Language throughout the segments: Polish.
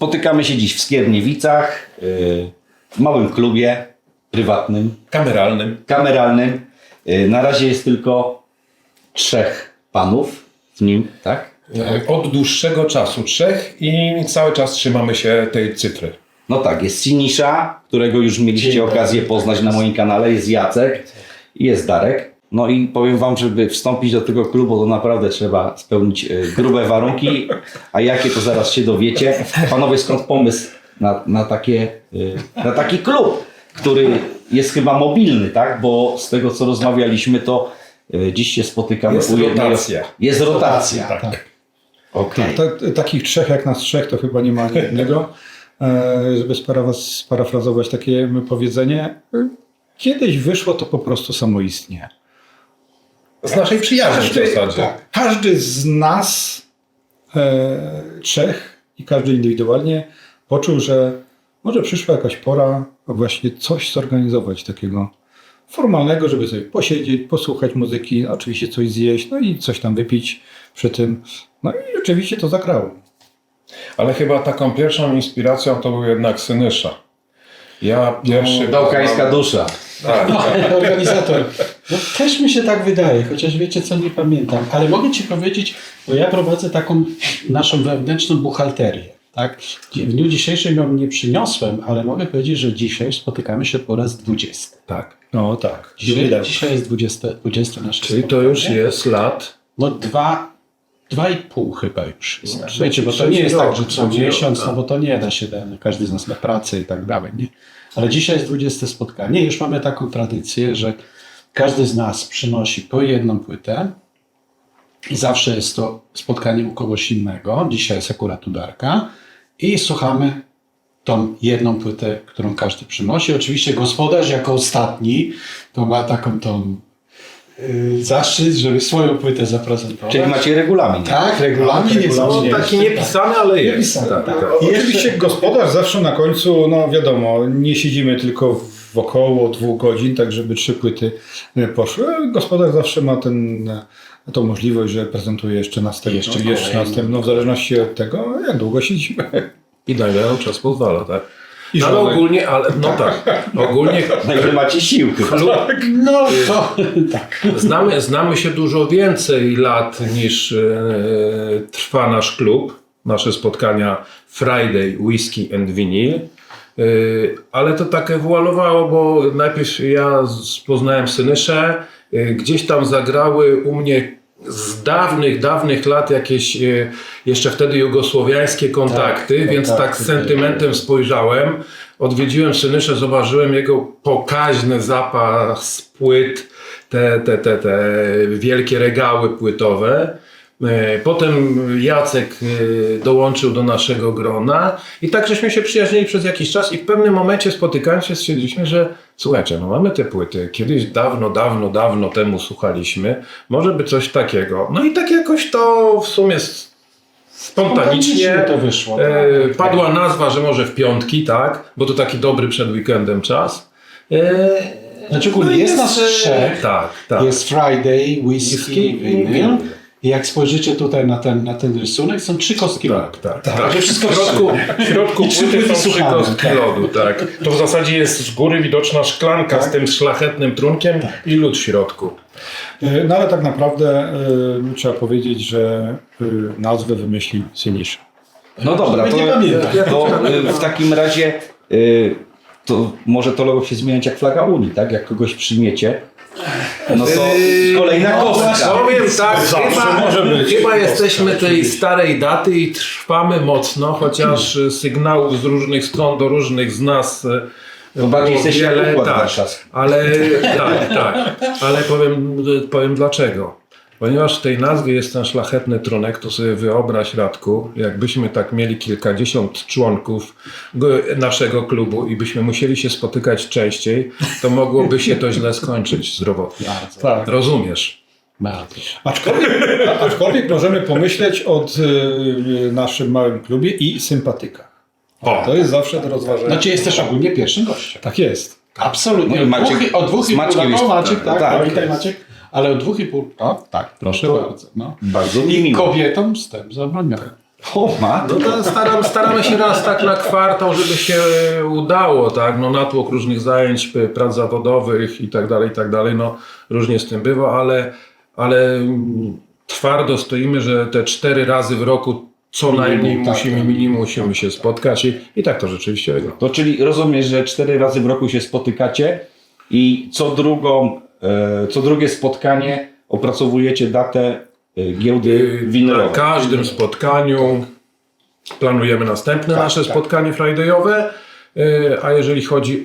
Spotykamy się dziś w Skierniewicach, w małym klubie prywatnym. Kameralnym. Na razie jest tylko 3 panów w nim, tak? Od dłuższego czasu 3 i cały czas trzymamy się tej cyfry. No tak, jest Sinisza, którego już mieliście okazję poznać na moim kanale, jest Jacek i jest Darek. No i powiem wam, żeby wstąpić do tego klubu, to naprawdę trzeba spełnić grube warunki, a jakie to zaraz się dowiecie. Panowie, skąd pomysł na taki klub, który jest chyba mobilny, tak? Bo z tego co rozmawialiśmy, to dziś się spotykamy Jest rotacja. Jest rotacja. Tak. Okay. Takich 3 jak nas 3 to chyba nie ma jednego. Żeby sparafrazować takie powiedzenie, kiedyś wyszło to po prostu samoistnie. Z naszej przyjaźni w zasadzie. Tak, każdy z nas 3 i każdy indywidualnie poczuł, że może przyszła jakaś pora właśnie coś zorganizować takiego formalnego, żeby sobie posiedzieć, posłuchać muzyki, oczywiście coś zjeść, no i coś tam wypić przy tym. No i oczywiście to zagrało. Ale chyba taką pierwszą inspiracją to był jednak Synysza. Ja pierwszy... Daukańska dusza. Tak. Organizator. No, też mi się tak wydaje, chociaż wiecie co, nie pamiętam. Ale mogę ci powiedzieć, bo ja prowadzę taką naszą wewnętrzną buchalterię. Tak? W dniu dzisiejszym ją nie przyniosłem, ale mogę powiedzieć, że dzisiaj spotykamy się po raz 20. Tak. No tak. Dzisiaj jest 20 nasze Czyli to spotkanie. już jest lat... No 2,5 chyba już jest. No, Wiecie, bo to trzeci nie jest rok, tak, że co trzeci miesiąc, rok, no bo to nie da się, każdy z nas ma pracę i tak dalej. Nie? Ale dzisiaj jest 20 spotkanie. Już mamy taką tradycję, że każdy z nas przynosi po jedną płytę i zawsze jest to spotkanie u kogoś innego. Dzisiaj jest akurat u Darka i słuchamy tą jedną płytę, którą każdy przynosi. Oczywiście gospodarz jako ostatni to ma taką zaszczyt, żeby swoją płytę zaprezentować. Czyli macie regulamin. Tak, regulamin jest No, taki niepisany, ale jest. Niepisany, tak. I oczywiście gospodarz zawsze na końcu, no wiadomo, nie siedzimy tylko wokoło 2 godzin, tak żeby 3 płyty poszły. Gospodarz zawsze ma tą możliwość, że prezentuje jeszcze następną, w zależności od tego, jak długo siedzimy. I na ile nam czas pozwala, tak? I No, ale ogólnie, ogólnie Na ile macie sił chyba. No to tak. znamy się dużo więcej lat niż trwa nasz klub, nasze spotkania Friday, Whisky and Vinyl. Ale to tak ewoluowało, bo najpierw ja poznałem Synyszę, gdzieś tam zagrały u mnie z dawnych lat jakieś jeszcze wtedy jugosłowiańskie kontakty, więc tak z sentymentem spojrzałem. Odwiedziłem Synyszę, zobaczyłem jego pokaźny zapas płyt, te wielkie regały płytowe. Potem Jacek dołączył do naszego grona i tak żeśmy się przyjaźnili przez jakiś czas i w pewnym momencie spotykając się stwierdziliśmy, że słuchajcie, no mamy te płyty, kiedyś dawno temu słuchaliśmy, może by coś takiego. No i tak jakoś to w sumie spontanicznie to wyszło. padła nazwa, że może w piątki, tak, bo to taki dobry przed weekendem czas. Znaczy ogólnie jest nas 3. Tak. Jest Friday, Whisky, Vinyl. I jak spojrzycie tutaj na ten rysunek, są 3 kostki lodu. Tak. Wszystko W środku płyty są 3 kostki lodu, tak. To w zasadzie jest z góry widoczna szklanka z tym szlachetnym trunkiem i lód w środku. No ale tak naprawdę trzeba powiedzieć, że nazwę wymyślił Synisza. No dobra, Nie pamiętam. to w takim razie to może to logo się zmieniać jak flaga Unii, tak? Jak kogoś przyjmiecie, no to kolejna kostka. Powiem tak, może być. chyba jesteśmy tej starej daty i trwamy mocno, chociaż sygnałów z różnych stron do różnych z nas To bardziej było jesteście jak wiele, Układ tak, Warszawski. ale powiem dlaczego. Ponieważ w tej nazwie jest ten szlachetny trunek, to sobie wyobraź, Radku, jakbyśmy tak mieli kilkadziesiąt członków naszego klubu i byśmy musieli się spotykać częściej, to mogłoby się to źle skończyć zdrowotnie. Tak. Rozumiesz? Bardzo. Aczkolwiek możemy pomyśleć o naszym małym klubie i sympatykach. To jest zawsze do rozważenia. Znaczy jest też ogólnie pierwszym gościem. Tak jest. Absolutnie. No i Maciek, o 2,5 z Maćkiem jest, Maciek, tak. Witaj jest. Maciek. Ale o 2,5. O, tak, proszę bardzo. No. Bardzo mi I miło. kobietom wstęp zabroniony. O matko. No to staramy się raz tak na kwartał, żeby się udało, tak? No natłok różnych zajęć, prac zawodowych i tak dalej, no różnie z tym bywa, ale twardo stoimy, że te 4 razy w roku co najmniej musimy się spotkać i tak to rzeczywiście wygląda. To czyli rozumiesz, że 4 razy w roku się spotykacie i co drugie spotkanie opracowujecie datę giełdy Na winylowej. każdym spotkaniu planujemy następne nasze spotkanie fridayowe, a jeżeli chodzi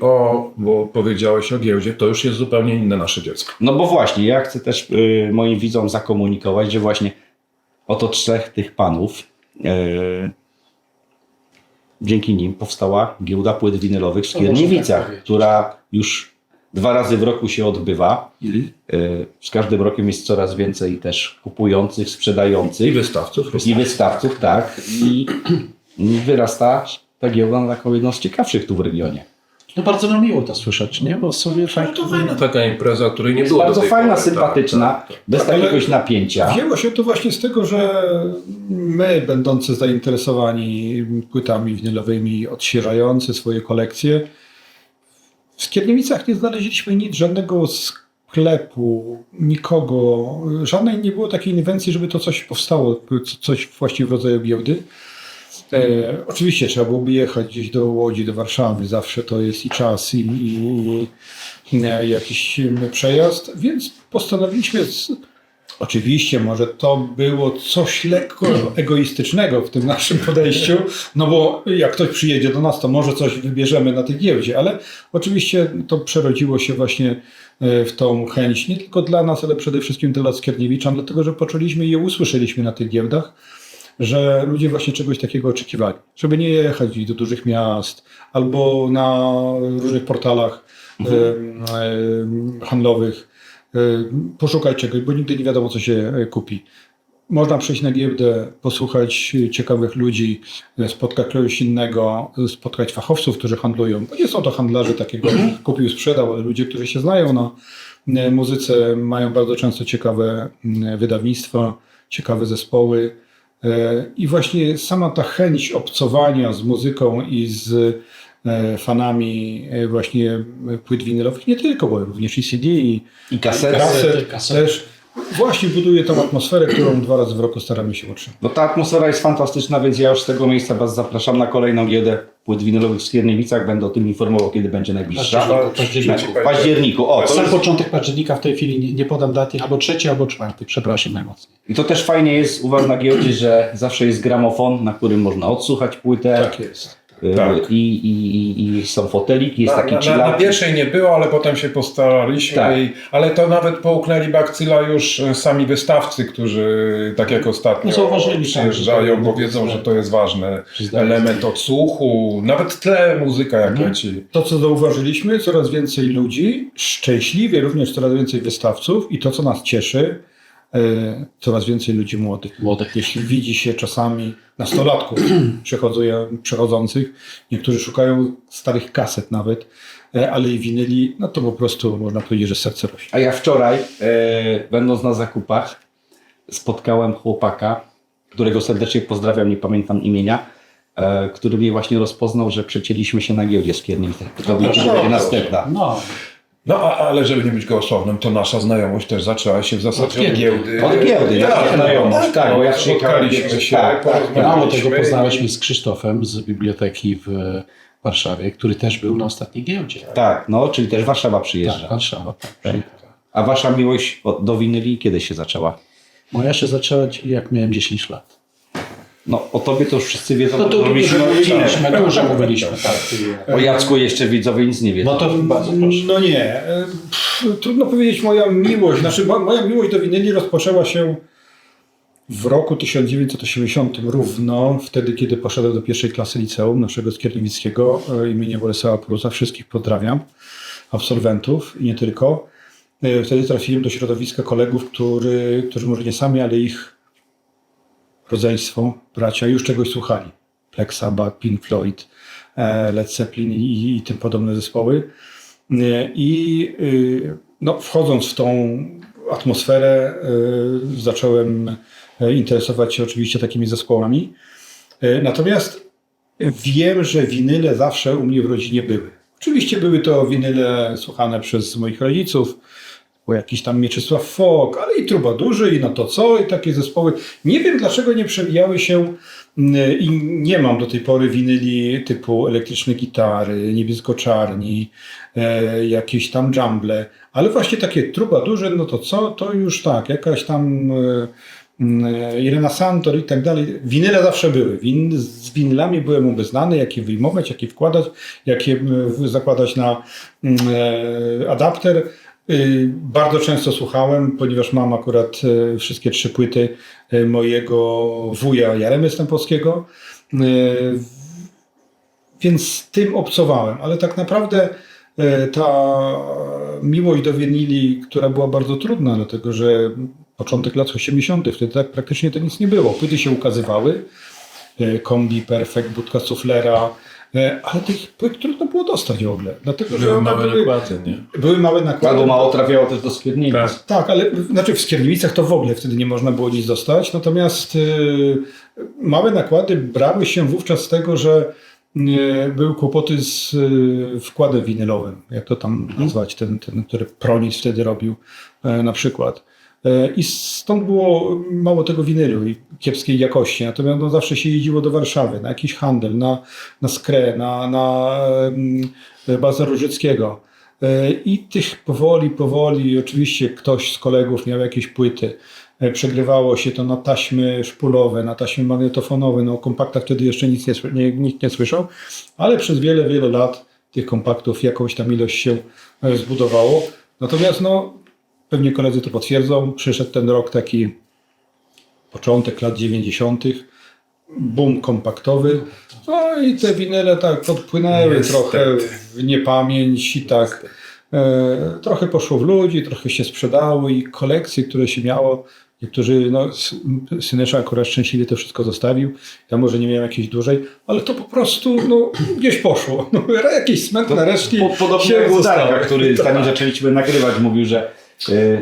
bo powiedziałeś o giełdzie, to już jest zupełnie inne nasze dziecko. No bo właśnie, ja chcę też moim widzom zakomunikować, że właśnie oto 3 tych panów, dzięki nim powstała giełda płyt winylowych w Skierniewicach, która już 2 razy w roku się odbywa. Z każdym rokiem jest coraz więcej też kupujących, sprzedających. I I wystawców, tak. I wyrasta ta giełda na taką jedną z ciekawszych tu w regionie. No bardzo nam miło to słyszeć, nie? Bo sobie tak... to fajna taka impreza, której nie Jest było bardzo do tej fajna, pory, sympatyczna, tak. bez Ale jakiegoś napięcia. Wzięło się to właśnie z tego, że my, będący zainteresowani płytami winylowymi, odświeżający swoje kolekcje, w Skierniewicach nie znaleźliśmy nic, żadnego sklepu, nikogo, żadnej nie było takiej inwencji, żeby to coś powstało, coś właśnie w rodzaju giełdy. Oczywiście trzeba byłoby jechać gdzieś do Łodzi, do Warszawy, zawsze to jest i czas, i jakiś przejazd, więc postanowiliśmy, oczywiście może to było coś lekko egoistycznego w tym naszym podejściu, no bo jak ktoś przyjedzie do nas, to może coś wybierzemy na tej giełdzie, ale oczywiście to przerodziło się właśnie w tą chęć nie tylko dla nas, ale przede wszystkim dla Skierniewiczan, dlatego że poczuliśmy i usłyszeliśmy na tych giełdach, że ludzie właśnie czegoś takiego oczekiwali. Żeby nie jechać do dużych miast albo na różnych portalach handlowych, poszukać czegoś, bo nigdy nie wiadomo, co się kupi. Można przyjść na giełdę, posłuchać ciekawych ludzi, spotkać kogoś innego, spotkać fachowców, którzy handlują. Bo nie są to handlarze takiego kupił, sprzedał, ale ludzie, którzy się znają na muzyce, mają bardzo często ciekawe wydawnictwa, ciekawe zespoły. I właśnie sama ta chęć obcowania z muzyką i z fanami właśnie płyt winylowych, nie tylko, bo również i CD i kasety. też właśnie buduje tą atmosferę, którą 2 razy w roku staramy się utrzymać. No ta atmosfera jest fantastyczna, więc ja już z tego miejsca Was zapraszam na kolejną giełdę płyt winylowych w Skierniewicach. Będę o tym informował, kiedy będzie najbliższa. W październiku. O, to Sam jest... początek października, w tej chwili nie podam daty, albo 3, albo 4, przepraszam najmocniej. I to też fajnie jest u Was na giełdzie, że zawsze jest gramofon, na którym można odsłuchać płytę. Tak jest. Tak. I są foteliki, jest taki Na chillout. pierwszej nie było, ale potem się postaraliśmy. Tak. Ale to nawet połknęli bakcyla już sami wystawcy, którzy tak jak ostatnio No zauważyli, przyjeżdżają, tak, bo wiedzą, że to jest ważny Zdaje element odsłuchu. Nawet tle muzyka jak leci. To, co zauważyliśmy, coraz więcej ludzi, szczęśliwie również coraz więcej wystawców i to, co nas cieszy, coraz więcej ludzi młodych. Jeśli widzi się czasami nastolatków przechodzących, niektórzy szukają starych kaset nawet, ale i winyli, no to po prostu można powiedzieć, że serce rośnie. A ja wczoraj, będąc na zakupach, spotkałem chłopaka, którego serdecznie pozdrawiam, nie pamiętam imienia, który mnie właśnie rozpoznał, że przecięliśmy się na giełdzie z Skierniewicach. To będzie następna. No, ale żeby nie być gołosłownym, to nasza znajomość też zaczęła się w zasadzie od giełdy. Od giełdy, Tak, znajomość, tak, bo ja spotkaliśmy się, tak. Mało tego, porozmawialiśmy poznaliśmy z Krzysztofem z biblioteki w Warszawie, który też był na ostatniej giełdzie. Tak, no, czyli też Warszawa Tak, przyjeżdża. Warszawa. Tak. A Wasza miłość do winyli kiedy się zaczęła? Moja się zaczęła, jak miałem 10 lat. No, o Tobie to już wszyscy wiedzą. No to bo robiliśmy odcinek. dużo mówiliśmy. Tak. O Jacku jeszcze widzowie nic nie wiedzą. No to bardzo proszę. No nie, trudno powiedzieć moja miłość. Moja miłość do winyli rozpoczęła się w roku 1980 równo, wtedy kiedy poszedłem do 1. klasy liceum naszego skierniewickiego imienia Bolesława Prusa. Wszystkich pozdrawiam, absolwentów i nie tylko. Wtedy trafiłem do środowiska kolegów, którzy może nie sami, ale ich rodzeństwo, bracia już czegoś słuchali. Black Sabbath, Pink Floyd, Led Zeppelin i tym podobne zespoły. I no, wchodząc w tą atmosferę zacząłem interesować się oczywiście takimi zespołami. Natomiast wiem, że winyle zawsze u mnie w rodzinie były. Oczywiście były to winyle słuchane przez moich rodziców, bo jakiś tam Mieczysław Fok, ale i Trubadurzy, i No to co, i takie zespoły. Nie wiem, dlaczego nie przewijały się i nie mam do tej pory winyli typu Elektryczne Gitary, Niebiesko-Czarni, jakieś tam Jumble, ale właśnie takie Trubadurzy, No to co, to już tak, jakaś tam Irena Santor i tak dalej. Winyle zawsze były. Z winylami byłem obeznany, jak je wyjmować, jak je wkładać, jak je zakładać na adapter. Bardzo często słuchałem, ponieważ mam akurat wszystkie 3 płyty mojego wuja Jaremy Stępowskiego, więc tym obcowałem, ale tak naprawdę ta miłość do winyli, która była bardzo trudna, dlatego że początek lat 80., wtedy tak praktycznie to nic nie było. Płyty się ukazywały, Kombi, Perfekt, Budka Suflera, ale tych płyt trudno było dostać w ogóle. Dlatego, że Były one małe nakłady, nie? były małe nakłady. Albo mało trafiało też do Skierniewic. Tak. Tak, ale znaczy w Skierniewicach to w ogóle wtedy nie można było nic dostać. Natomiast małe nakłady brały się wówczas z tego, że były kłopoty z wkładem winylowym, jak to tam nazwać, ten który Pronis wtedy robił na przykład. I stąd było mało tego winylu i kiepskiej jakości. Natomiast no, zawsze się jeździło do Warszawy, na jakiś handel, na Skrę, na Bazar Różyckiego. I tych powoli, oczywiście ktoś z kolegów miał jakieś płyty. Przegrywało się to na taśmy szpulowe, na taśmy magnetofonowe. No o kompaktach wtedy jeszcze nikt nie słyszał, ale przez wiele lat tych kompaktów jakąś tam ilość się zbudowało. Natomiast no, pewnie koledzy to potwierdzą, przyszedł ten rok taki początek lat 90., boom kompaktowy, no i te winyle tak podpłynęły Niestety. trochę w niepamięć i tak trochę poszło w ludzi, trochę się sprzedało i kolekcje, które się miało, niektórzy, no Synysza akurat szczęśliwie to wszystko zostawił, ja może nie miałem jakiejś dłużej, ale to po prostu no, gdzieś poszło, no, jakieś smętne resztki Podobnie się jak zostały. Darka, który zanim zaczęliśmy nagrywać, mówił, że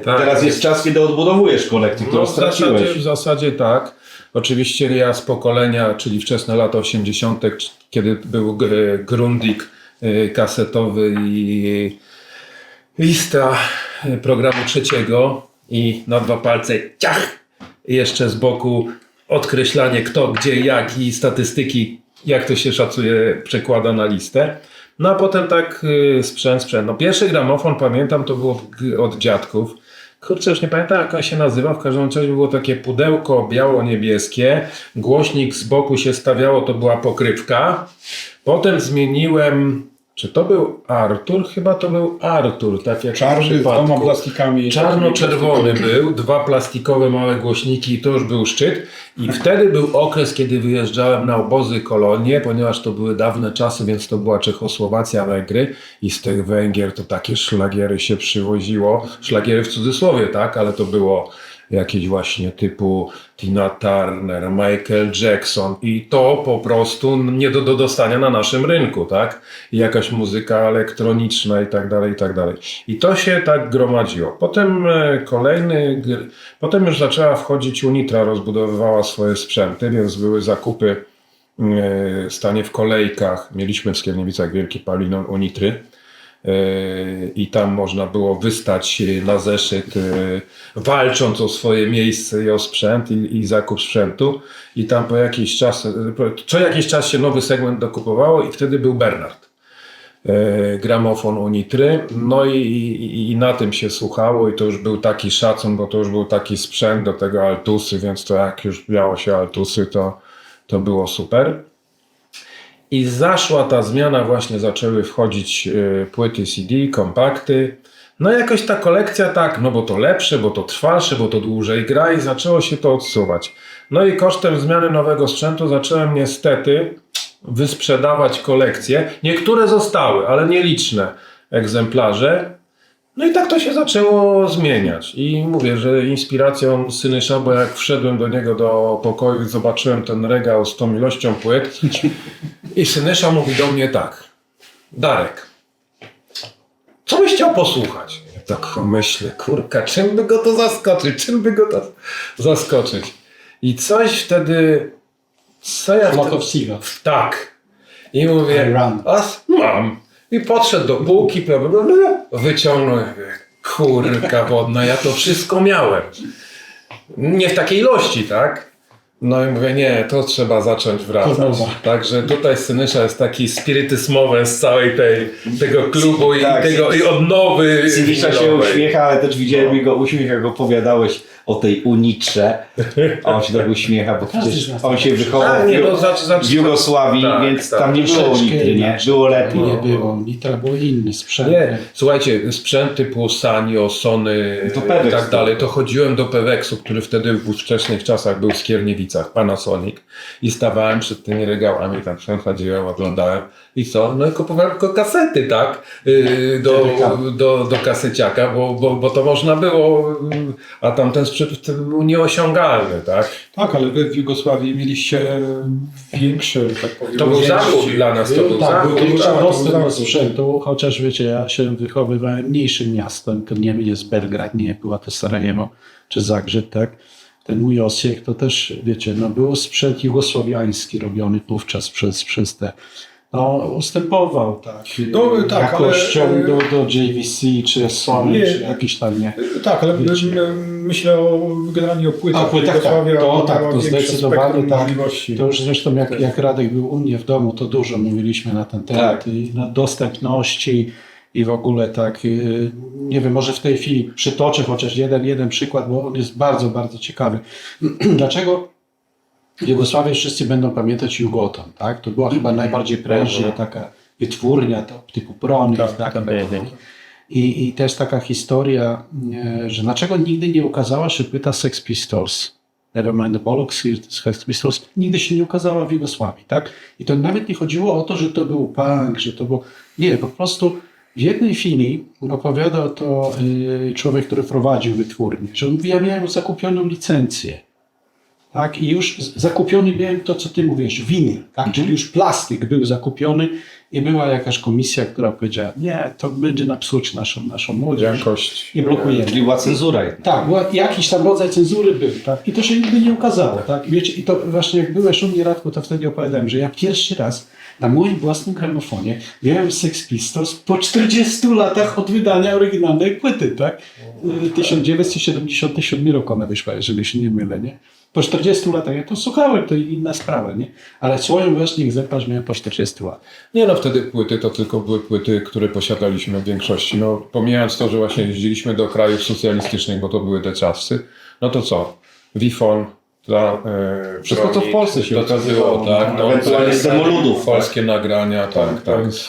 Tak. teraz jest czas, kiedy odbudowujesz kolekcję, którą No, straciłeś. w zasadzie tak. Oczywiście ja z pokolenia, czyli wczesne lata 80., kiedy był Grundig kasetowy i lista programu 3 i na 2 palce ciach! I jeszcze z boku odkreślanie kto, gdzie, jak i statystyki, jak to się szacuje, przekłada na listę. No a potem tak sprzęt. No pierwszy gramofon, pamiętam, to było od dziadków. Kurczę, już nie pamiętam jak on się nazywa, w każdym razie było takie pudełko biało-niebieskie, głośnik z boku się stawiało, to była pokrywka. Potem zmieniłem, czy to był Artur? Chyba to był Artur, tak jak w Czarny z przypadku. 2 plastikami. Czarno-czerwony był, 2 plastikowe małe głośniki i to już był szczyt. I wtedy był okres, kiedy wyjeżdżałem na obozy, kolonie, ponieważ to były dawne czasy, więc to była Czechosłowacja, Węgry i z tych Węgier to takie szlagiery się przywoziło. Szlagiery w cudzysłowie, tak, ale to było jakieś właśnie typu Tina Turner, Michael Jackson i to po prostu nie do dostania na naszym rynku, tak? I jakaś muzyka elektroniczna i tak dalej, i tak dalej. I to się tak gromadziło. Potem potem już zaczęła wchodzić Unitra, rozbudowywała swoje sprzęty, więc były zakupy stanie w kolejkach. Mieliśmy w Skierniewicach wielki palinon Unitry. I tam można było wystać na zeszyt, walcząc o swoje miejsce i o sprzęt i zakup sprzętu. I tam co jakiś czas się nowy segment dokupowało i wtedy był Bernard. Gramofon Unitry. No i na tym się słuchało i to już był taki szacun, bo to już był taki sprzęt do tego Altusy, więc to jak już miało się Altusy, to było super. I zaszła ta zmiana, właśnie zaczęły wchodzić płyty CD, kompakty. No jakoś ta kolekcja tak, no bo to lepsze, bo to trwalsze, bo to dłużej gra i zaczęło się to odsuwać. No i kosztem zmiany nowego sprzętu zacząłem niestety wysprzedawać kolekcje. Niektóre zostały, ale nieliczne egzemplarze. No i tak to się zaczęło zmieniać. I mówię, że inspiracją Synysza, bo jak wszedłem do niego do pokoju i zobaczyłem ten regał z tą ilością płyt i Synysza mówi do mnie tak: Darek, co byś chciał posłuchać? Ja tak myślę, kurka, czym by go to zaskoczyć? I coś wtedy, co ja Flock of Seagulls. Tak. I mówię, Iran. mam. I podszedł do półki, wyciągnął, kurka wodna, ja to wszystko miałem. Nie w takiej ilości, tak? No i mówię, nie, to trzeba zacząć wracać. Kurwa. Także tutaj Synysza jest taki spirytysmowy z całej tego klubu Tak. i odnowy. Synisza się winylowej. uśmiecha, ale też widziałem jego uśmiech, jak opowiadałeś o tej Unitrze. A on się tak uśmiecha, bo Każdy przecież z nas on się tak wychował nie, w, no, w Jugosławii, tak, więc tak. tam nie było Troszeczkę Unitry, nie? inaczej. Było lepiej. Nie było. Nitra był inny sprzęt. Nie, słuchajcie, sprzęt typu Sanyo, Sony To i Pewex tak dalej, to chodziłem do Peweksu, który wtedy w wczesnych czasach był w Skierniewicach, Panasonic, i stawałem przed tymi regałami, tam przechodziłem, oglądałem i co? No i kupowałem tylko kasety, tak? Do kaseciaka, bo to można było, a tamten sprzęt był nieosiągalny, tak? Tak, ale wy w Jugosławii mieliście większe, tak powiem, To był zachód dla nas, to był Tak, zachód. był tak, dużo dostęp tak. do sprzętu, chociaż wiecie, ja się wychowywałem mniejszym miastem, to nie jest Belgrad, nie była to Sarajewo czy Zagrzeb, tak? Ten mój Osijek to też, wiecie, no był sprzęt jugosłowiański robiony wówczas przez te, no ustępował, tak, No, tak, jakością ale- do JVC czy Sony, Nie. czy jakiś tam, nie. Tak, ale myślę generalnie o płytach. A płytach, tak, Jugosławia to miała większe zdecydowanie spektrum tak. możliwości. To już zresztą jak Radek był u mnie w domu, to dużo mówiliśmy na ten temat Tak. i na dostępności i w ogóle tak, nie wiem, może w tej chwili przytoczę chociaż jeden przykład, bo on jest bardzo, bardzo ciekawy. Dlaczego w Jugosławii wszyscy będą pamiętać Jugoton, tak? To była chyba najbardziej prężna taka wytwórnia typu Brony, tak? I też taka historia, że dlaczego nigdy nie ukazała się płyta Sex Pistols, Nevermind the Bollocks, Sex Pistols, nigdy się nie ukazała w Jugosławii, tak? I to nawet nie chodziło o to, że to był punk, że to było... Nie, po prostu w jednej chwili opowiadał to człowiek, który prowadził wytwórnię, że on mówi, ja miałem zakupioną licencję. Tak, i już zakupiony miałem to, co ty mówisz, winyl, tak? Czyli już plastyk był zakupiony i była jakaś komisja, która powiedziała, nie, to będzie napsuć naszą młodzież Jakość. i blokujemy. Czyli była cenzura jednak. Tak, była, jakiś tam rodzaj cenzury był, tak? I to się nigdy nie ukazało, tak? I wiecie, i to właśnie jak byłeś u mnie, Radku, to wtedy opowiadałem, że ja pierwszy raz na moim własnym gramofonie miałem Sex Pistols po 40 latach od wydania oryginalnej płyty, tak? 1977 roku ona wyszła, jeżeli się nie mylę, nie? Po 40 latach, ja to słuchałem, to inna sprawa, nie? Ale swoją właśnie egzemplarz miałem po 40 latach. Nie no, wtedy płyty to tylko były płyty, które posiadaliśmy w większości. No, pomijając to, że właśnie jeździliśmy do krajów socjalistycznych, bo to były te czasy, no to co? Wifon dla Wszystko, co w Polsce się to, co ukazywało, było, tak? No, ewentualnie z demoludów, polskie nagrania, tak.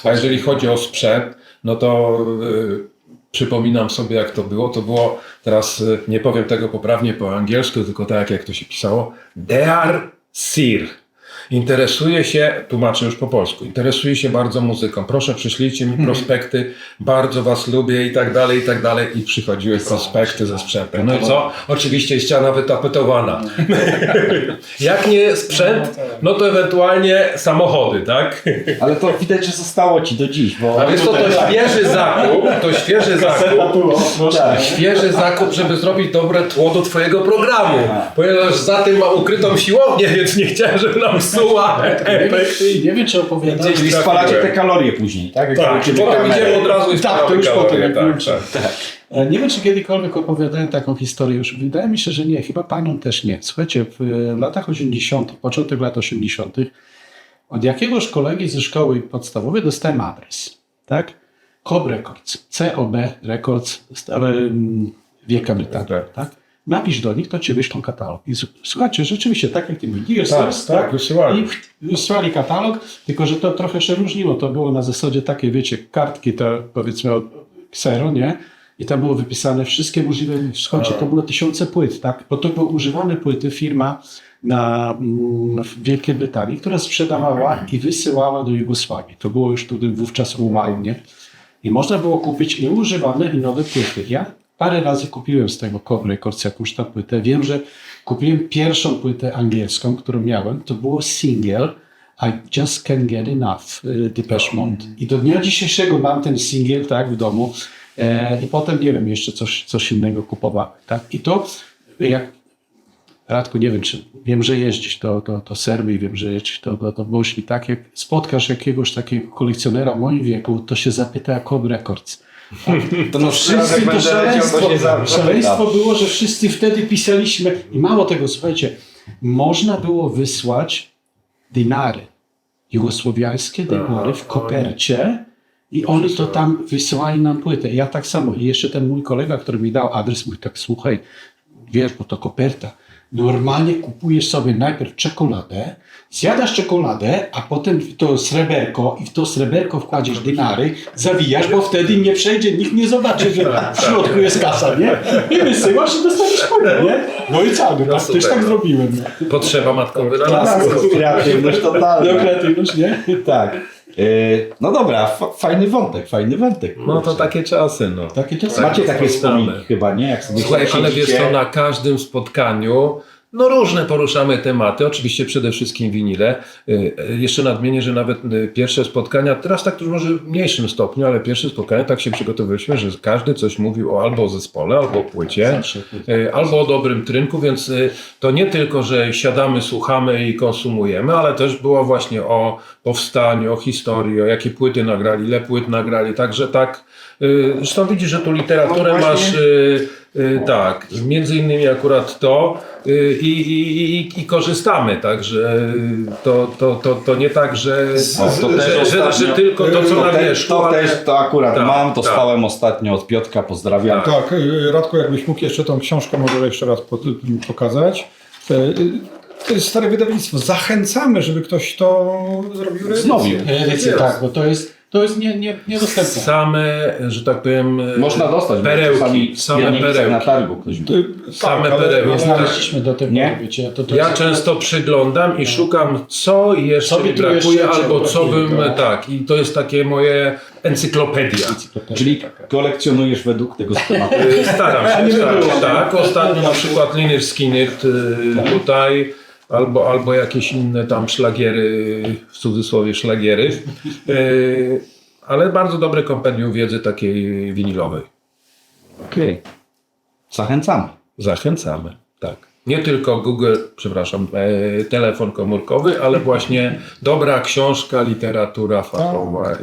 A jeżeli chodzi o sprzęt, no to przypominam sobie, jak to było. To było, teraz nie powiem tego poprawnie po angielsku, tylko tak, jak to się pisało. Dear Sir. Interesuję się, tłumaczę już po polsku, interesuję się bardzo muzyką. Proszę przyślijcie mi prospekty, bardzo was lubię i tak dalej, i tak dalej. I przychodziły prospekty ze sprzętem. No i co? Oczywiście ściana wytapetowana. Jak nie sprzęt, no to ewentualnie samochody, tak? Ale to widać, że zostało ci do dziś, bo... A wiesz co, to świeży zakup, świeży zakup, żeby zrobić dobre tło do twojego programu. Ponieważ za tym ma ukrytą siłownię, więc nie chciałem, żeby nam psuła efekty. Nie wiem, czy opowiadałem. Czyli spalacie te kalorie później, tak? Jak Tak, wrócimy potem kamerę. idziemy od razu i Tak, to spalamy już kalorie, potem, jak tak, wrócimy. tak. Nie wiem, czy kiedykolwiek opowiadałem taką historię już. Wydaje mi się, że nie. Chyba panom też nie. Słuchajcie, w latach 80., początek lat 80., od jakiegoś kolegi ze szkoły podstawowej dostałem adres. Tak? Cobb Records. COB Records, Wielka Brytania. Tak? Napisz do nich, to ci wyślą katalog. I słuchajcie, rzeczywiście, tak jak ty mówisz, Tak, wysyłali. I wysłali katalog, tylko że to trochę się różniło. To było na zasadzie takiej, wiecie, kartki, to powiedzmy od ksero, nie? I tam było wypisane wszystkie możliwe, słuchajcie, to było 1000 płyt, tak? Bo to były używane płyty, firma w Wielkiej Brytanii, która sprzedawała i wysyłała do Jugosławii. To było już wtedy wówczas Rumał, nie? I można było kupić i używane i nowe płyty. Ja parę razy kupiłem z tego Cobb Records jakąś tam płytę. Wiem, że kupiłem pierwszą płytę angielską, którą miałem. To było single I Just Can't Get Enough, Depeche Mode. I do dnia dzisiejszego mam ten singiel, tak, w domu. I potem, nie wiem, jeszcze coś innego kupowałem, tak. I to, jak Radku, nie wiem, czy wiem, że jeździsz do Serbii, wiem, że jeździsz do Bośni, tak? Jak spotkasz jakiegoś takiego kolekcjonera w moim wieku, to się zapyta jak Home Records. To no Wszyscy to szaleństwo szaleństwo. było, że wszyscy wtedy pisaliśmy i mało tego, słuchajcie, można było wysłać dinary, jugosłowiańskie dinary w kopercie i oni to tam wysyłali nam płytę. Ja tak samo. I jeszcze ten mój kolega, który mi dał adres, mówi tak, słuchaj, wiesz, bo to koperta. Normalnie kupujesz sobie najpierw czekoladę, zjadasz czekoladę, a potem to sreberko i w to sreberko wkładziesz dinary, zawijasz, bo wtedy nie przejdzie, nikt nie zobaczy, że w środku jest kasa, nie? I wysyłasz i dostaniesz płynę, nie? No i cały, tak, też tak zrobiłem. Nie? Potrzeba matkowy Kreatywność No totalna. kreatywność, nie? Tak. No dobra, fajny wątek. No to takie czasy, no. Takie czasy. Macie takie wspominamy. wspomnienie chyba, nie? Jak sobie Słuchaj, ale wiesz siedzicie- co, na każdym spotkaniu no różne poruszamy tematy, oczywiście przede wszystkim winile. Jeszcze nadmienię, że nawet pierwsze spotkania, teraz tak już może w mniejszym stopniu, ale pierwsze spotkania tak się przygotowaliśmy, że każdy coś mówił albo o zespole, albo o płycie, albo o dobrym trynku, więc to nie tylko, że siadamy, słuchamy i konsumujemy, ale też było właśnie o powstaniu, o historii, o jakie płyty nagrali, ile płyt nagrali, także tak. Zresztą widzisz, że tu literaturę No właśnie. masz, tak, między innymi akurat to i korzystamy, także to nie tak, że, to też że tylko to, co na wierzchu, To ale... też, to akurat Tak, mam, to tak. spałem ostatnio od Piotrka, pozdrawiam. Tak. Tak, Radku, jakbyś mógł jeszcze tą książkę może jeszcze raz pokazać. To jest stare wydawnictwo. Zachęcamy, żeby ktoś to zrobił. Wznowił. Edycje, tak, bo to jest niedostępne. Same, że tak powiem, Można dostać, bo perełki, czasami same pianista na perełki. targu ktoś Same ale- perełki. Nie znaleźliśmy do tego, Nie? wiecie. Ja często przyglądam i szukam, co jeszcze Co by mi tu brakuje, jeszcze albo co brakuje, bym, tak. tak, i to jest takie moje encyklopedia. Czyli kolekcjonujesz według tego tematu. Staram się, tak. Ostatnio na przykład Lynyrd Skynyrd tutaj, albo jakieś inne tam szlagiery, w cudzysłowie szlagiery, ale bardzo dobre kompendium wiedzy takiej winilowej. Okej. Zachęcamy. Zachęcamy, tak. Nie tylko Google, przepraszam, telefon komórkowy, ale właśnie dobra książka, literatura fachowa.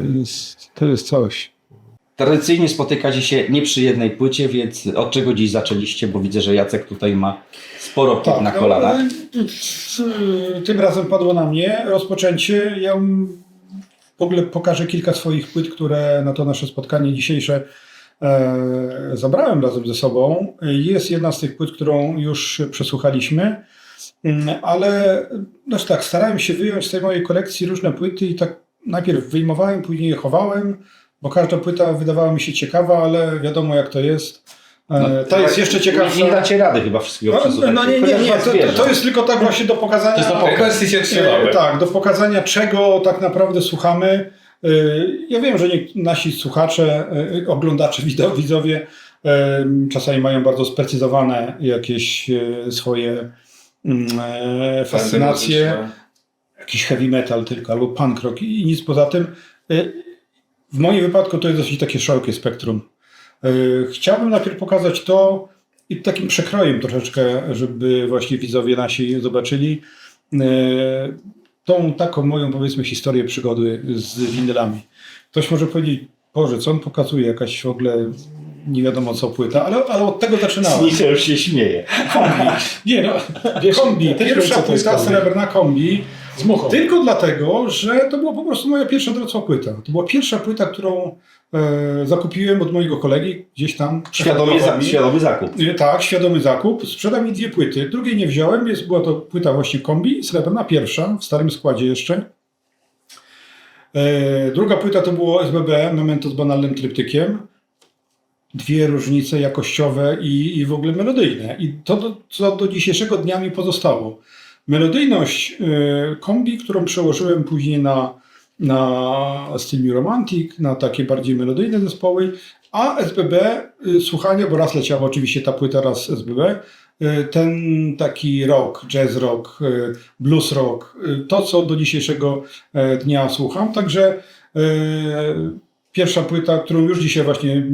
To jest coś. Tradycyjnie spotykacie się nie przy jednej płycie, więc od czego dziś zaczęliście? Bo widzę, że Jacek tutaj ma sporo płyt na kolanach. Tym razem padło na mnie rozpoczęcie. Ja w ogóle pokażę kilka swoich płyt, które na to nasze spotkanie dzisiejsze zabrałem razem ze sobą. Jest jedna z tych płyt, którą już przesłuchaliśmy, ale no tak, starałem się wyjąć z tej mojej kolekcji różne płyty i tak najpierw wyjmowałem, później je chowałem, bo każda płyta wydawała mi się ciekawa, ale wiadomo jak to jest. To jest jeszcze ciekawsza. Nie dacie rady chyba wszystkiego przesłuchać. No nie, to jest tylko tak właśnie do pokazania. To jest do kwestii się trzymamy. Tak, do pokazania czego tak naprawdę słuchamy. Ja wiem, że nasi słuchacze, oglądacze, widzowie czasami mają bardzo sprecyzowane jakieś swoje fascynacje. Jakiś heavy metal tylko, albo punk rock i nic poza tym. W moim wypadku to jest dosyć takie szerokie spektrum. Chciałbym najpierw pokazać to i takim przekrojem troszeczkę, żeby właśnie widzowie nasi zobaczyli tą taką moją, powiedzmy, historię przygody z winylami. Ktoś może powiedzieć, Boże, co on pokazuje, jakaś w ogóle nie wiadomo co płyta, ale od tego zaczynałem. Znicze już się śmieje. Nie no, kombi, pierwsza płyta, srebrna kombi. Z muchą. Tylko dlatego, że to była po prostu moja pierwsza dorosła płyta. To była pierwsza płyta, którą zakupiłem od mojego kolegi gdzieś tam. Świadomy zakup. Tak, świadomy zakup. Sprzedał mi 2 płyty. Drugiej nie wziąłem, była to płyta właśnie kombi, srebrna, pierwsza, w starym składzie jeszcze. Druga płyta to było SBB, Memento z banalnym tryptykiem. 2 różnice jakościowe i w ogóle melodyjne. I to, co do dzisiejszego dnia mi pozostało. Melodyjność kombi, którą przełożyłem później na styl New Romantic, na takie bardziej melodyjne zespoły, a SBB słuchanie, bo raz leciała oczywiście ta płyta, raz SBB, ten taki rock, jazz rock, blues rock, to co do dzisiejszego dnia słucham, także pierwsza płyta, którą już dzisiaj właśnie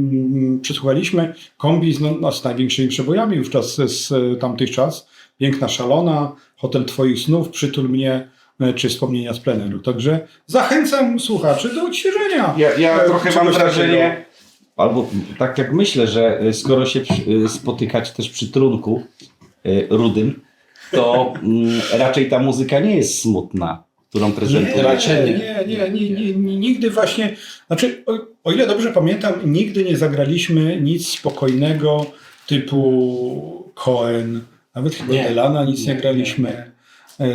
przesłuchaliśmy, kombi z największymi przebojami wówczas z tamtych czas, Piękna Szalona, Hotel Twoich Snów, Przytul mnie, czy Wspomnienia z pleneru. Także zachęcam słuchaczy do odświeżenia. Ja trochę mam czegoś wrażenie, albo tak jak myślę, że skoro się spotykać też przy trunku rudym, to raczej ta muzyka nie jest smutna, którą prezentuje. Nie, nigdy właśnie, znaczy o ile dobrze pamiętam, nigdy nie zagraliśmy nic spokojnego typu Cohen, nawet chyba Delana nic nie graliśmy.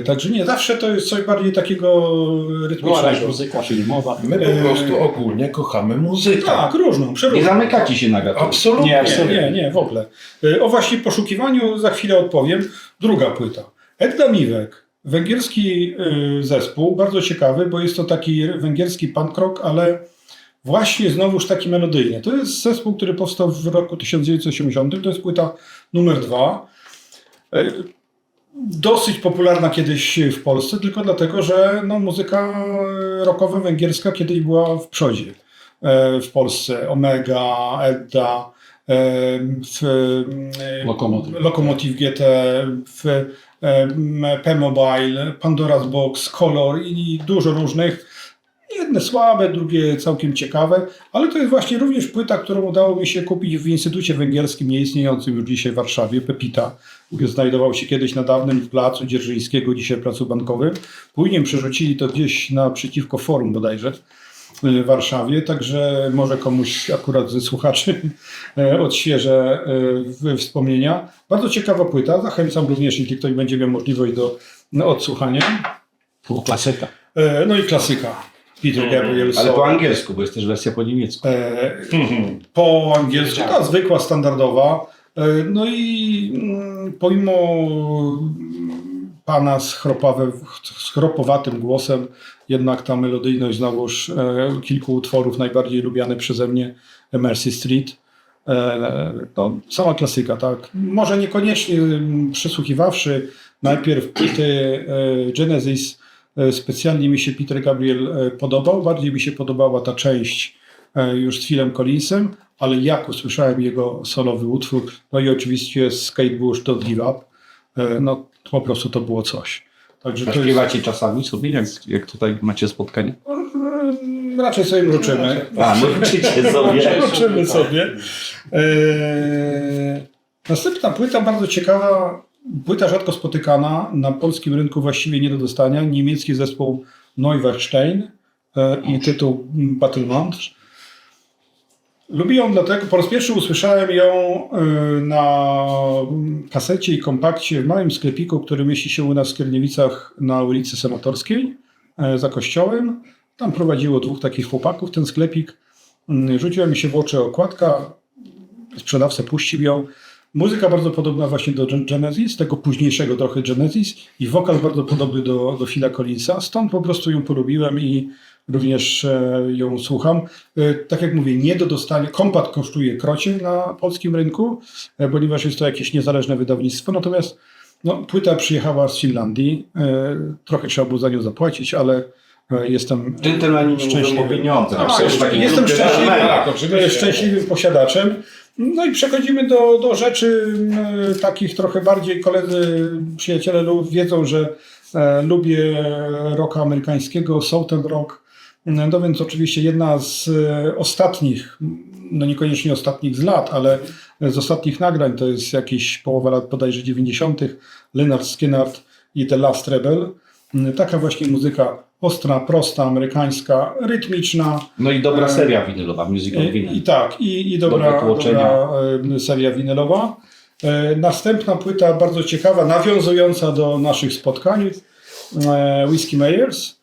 Także nie, zawsze to jest coś bardziej takiego Była rytmicznego. muzyka filmowa. My po prostu ogólnie kochamy muzykę. Tak, różną, Nie przeróżną. zamykacie się na gatunek. Absolutnie. Nie, w ogóle. O właśnie poszukiwaniu za chwilę odpowiem. Druga płyta. Edda Miwek, węgierski zespół, bardzo ciekawy, bo jest to taki węgierski punk rock, ale właśnie znowuż taki melodyjny. To jest zespół, który powstał w roku 1980, to jest płyta numer 2. Dosyć popularna kiedyś w Polsce, tylko dlatego, że no, muzyka rockowa węgierska kiedyś była w przodzie w Polsce. Omega, Edda, Lokomotiv GT, P-Mobile, Pandora's Box, Color i dużo różnych. Jedne słabe, drugie całkiem ciekawe, ale to jest właśnie również płyta, którą udało mi się kupić w Instytucie Węgierskim, nieistniejącym już dzisiaj w Warszawie, Pepita. Znajdował się kiedyś na dawnym placu Dzierżyńskiego, dzisiaj placu bankowym. Później przerzucili to gdzieś naprzeciwko Forum bodajże w Warszawie, także może komuś akurat ze słuchaczy odświeżę wspomnienia. Bardzo ciekawa płyta, zachęcam również, jeśli ktoś będzie miał możliwość do odsłuchania. Klasyka. No i klasyka. Peter Gabriel. Ale po angielsku, bo jest też wersja po niemiecku. Po angielsku, ta zwykła, standardowa. No i pomimo pana z chropowatym głosem, jednak ta melodyjność znowuż kilku utworów najbardziej lubiany przeze mnie, Mercy Street. No, sama klasyka, tak. Może niekoniecznie przysłuchiwawszy najpierw płyty Genesis, specjalnie mi się Peter Gabriel podobał, bardziej mi się podobała ta część już z Philem Collinsem, ale jak usłyszałem jego solowy utwór, no i oczywiście Kate Bush, Don't Give Up, no po prostu to było coś. Także to Śpiewacie czasami sobie, jak tutaj macie spotkanie? raczej sobie mruczymy. Mruczycie sobie. Mruczymy sobie. Następna płyta, bardzo ciekawa, płyta rzadko spotykana, na polskim rynku właściwie nie do dostania, niemiecki zespół Neuwerstein i tytuł Battlemont. Lubię ją dlatego, po raz pierwszy usłyszałem ją na kasecie i kompakcie w małym sklepiku, który mieści się u nas w Skierniewicach na ulicy Senatorskiej za kościołem. Tam prowadziło dwóch takich chłopaków ten sklepik. Rzuciła mi się w oczy okładka, sprzedawca puścił ją. Muzyka bardzo podobna właśnie do Genesis, tego późniejszego trochę Genesis i wokal bardzo podobny do Phila Collinsa. Stąd po prostu ją polubiłem i również ją słucham. Tak jak mówię, nie do dostania. Kompakt kosztuje krocie na polskim rynku, ponieważ jest to jakieś niezależne wydawnictwo. Natomiast no, płyta przyjechała z Finlandii. Trochę trzeba było za nią zapłacić, ale jestem Dżentelmeni nie mówią o pieniądzach. Jestem szczęśliwym posiadaczem. No i przechodzimy do rzeczy takich trochę bardziej. Koledzy, przyjaciele wiedzą, że lubię rocka amerykańskiego, Southern rock. No więc oczywiście jedna z ostatnich, no niekoniecznie ostatnich z lat, ale z ostatnich nagrań, to jest jakieś połowa lat bodajże 90. Lynyrd Skynyrd i The Last Rebel. Taka właśnie muzyka ostra, prosta, amerykańska, rytmiczna. No i dobra seria winylowa, Music on Vinyl. I tak, i dobra seria winylowa. Następna płyta bardzo ciekawa, nawiązująca do naszych spotkań, Whiskey Myers.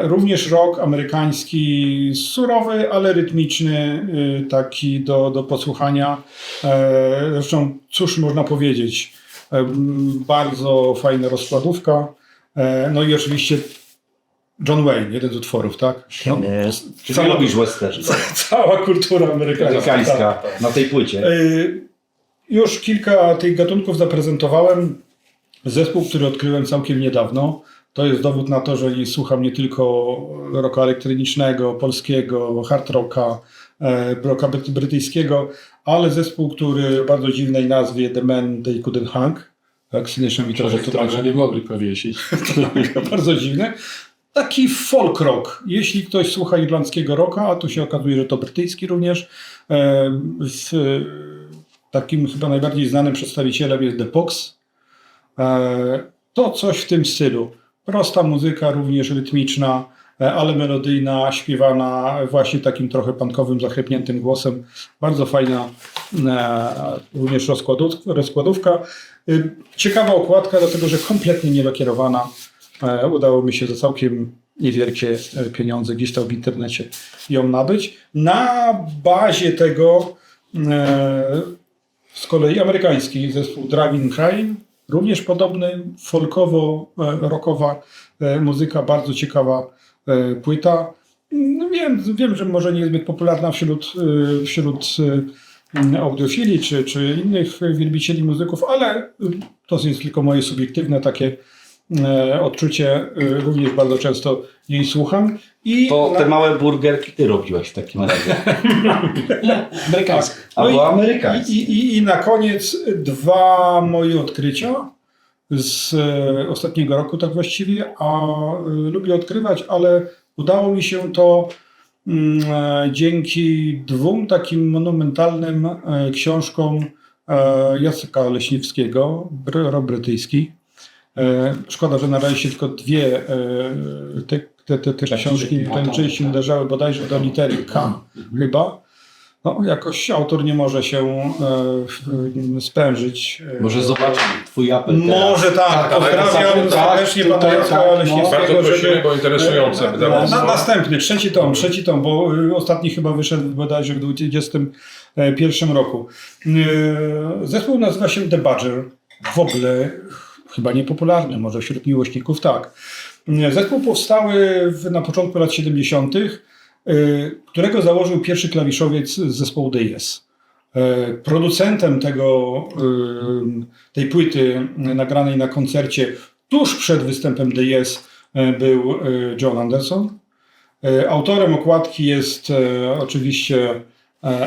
Również rock amerykański, surowy, ale rytmiczny, taki do posłuchania. Zresztą cóż można powiedzieć, bardzo fajna rozkładówka. No i oczywiście John Wayne, jeden z utworów, tak? No, Czy lubisz western? Cała kultura amerykańska. Tak. Na tej płycie. Już kilka tych gatunków zaprezentowałem. Zespół, który odkryłem całkiem niedawno. To jest dowód na to, że słucham nie tylko rocka elektronicznego, polskiego, hard rocka, rocka brytyjskiego, ale zespół, który w bardzo dziwnej nazwie The Man They Couldn't Hang. Tak, Cynicznym i trochę to Trochę nie mogli powiesić. bardzo dziwne. Taki folk rock. Jeśli ktoś słucha irlandzkiego rocka, a tu się okazuje, że to brytyjski również, z takim chyba najbardziej znanym przedstawicielem jest The Pogues. To coś w tym stylu. Prosta muzyka, również rytmiczna, ale melodyjna, śpiewana właśnie takim trochę punkowym, zachrypniętym głosem. Bardzo fajna również rozkładówka. Ciekawa okładka, dlatego że kompletnie nielakierowana. Udało mi się za całkiem niewielkie pieniądze gdzieś tam w internecie ją nabyć. Na bazie tego z kolei amerykański zespół Driving Crime, również podobny, folkowo-rockowa muzyka, bardzo ciekawa płyta. No wiem, że może nie jest zbyt popularna wśród audiofili czy innych wielbicieli muzyków, ale to jest tylko moje subiektywne takie odczucie. Również bardzo często jej słucham. To te małe burgerki ty robiłeś w takim razie. Amerykański. Albo amerykański. I na koniec dwa moje odkrycia z ostatniego roku, tak właściwie, a lubię odkrywać, ale udało mi się to dzięki dwóm takim monumentalnym książkom Jacka Leśniewskiego, rok brytyjski. Szkoda, że na razie się tylko dwie te książki częściej uderzały bodajże do litery K chyba. No, jakoś autor nie może się sprężyć. Może zobaczymy twój apel teraz. Może tak. Pozdrawiam serdecznie pana Jacka Leśniewskiego. Bardzo prosimy, bo interesujące. Następny, trzeci tom, bo ostatni chyba wyszedł bodajże w 2021 roku. Zespół nazywa się The Badger. W ogóle chyba niepopularny, może wśród miłośników tak. Zespół powstały na początku lat 70., którego założył pierwszy klawiszowiec z zespołu The Yes. Producentem tej płyty nagranej na koncercie tuż przed występem The Yes był John Anderson. Autorem okładki jest oczywiście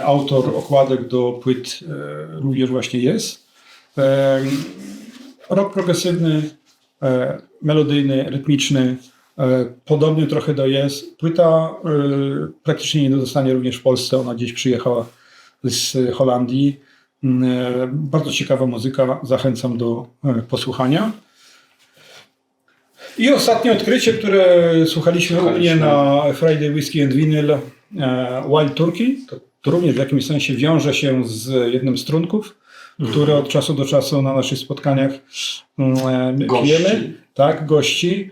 autor okładek do płyt również właśnie Yes. Rock progresywny, melodyjny, rytmiczny, podobny trochę do Yes. Płyta praktycznie nie dostanie również w Polsce, ona gdzieś przyjechała z Holandii. Bardzo ciekawa muzyka, zachęcam do posłuchania. I ostatnie odkrycie, które słuchaliśmy u mnie na Friday Whiskey and Vinyl, Wild Turkey, to również w jakimś sensie wiąże się z jednym z trunków, który od czasu do czasu na naszych spotkaniach pijemy. Tak, gości.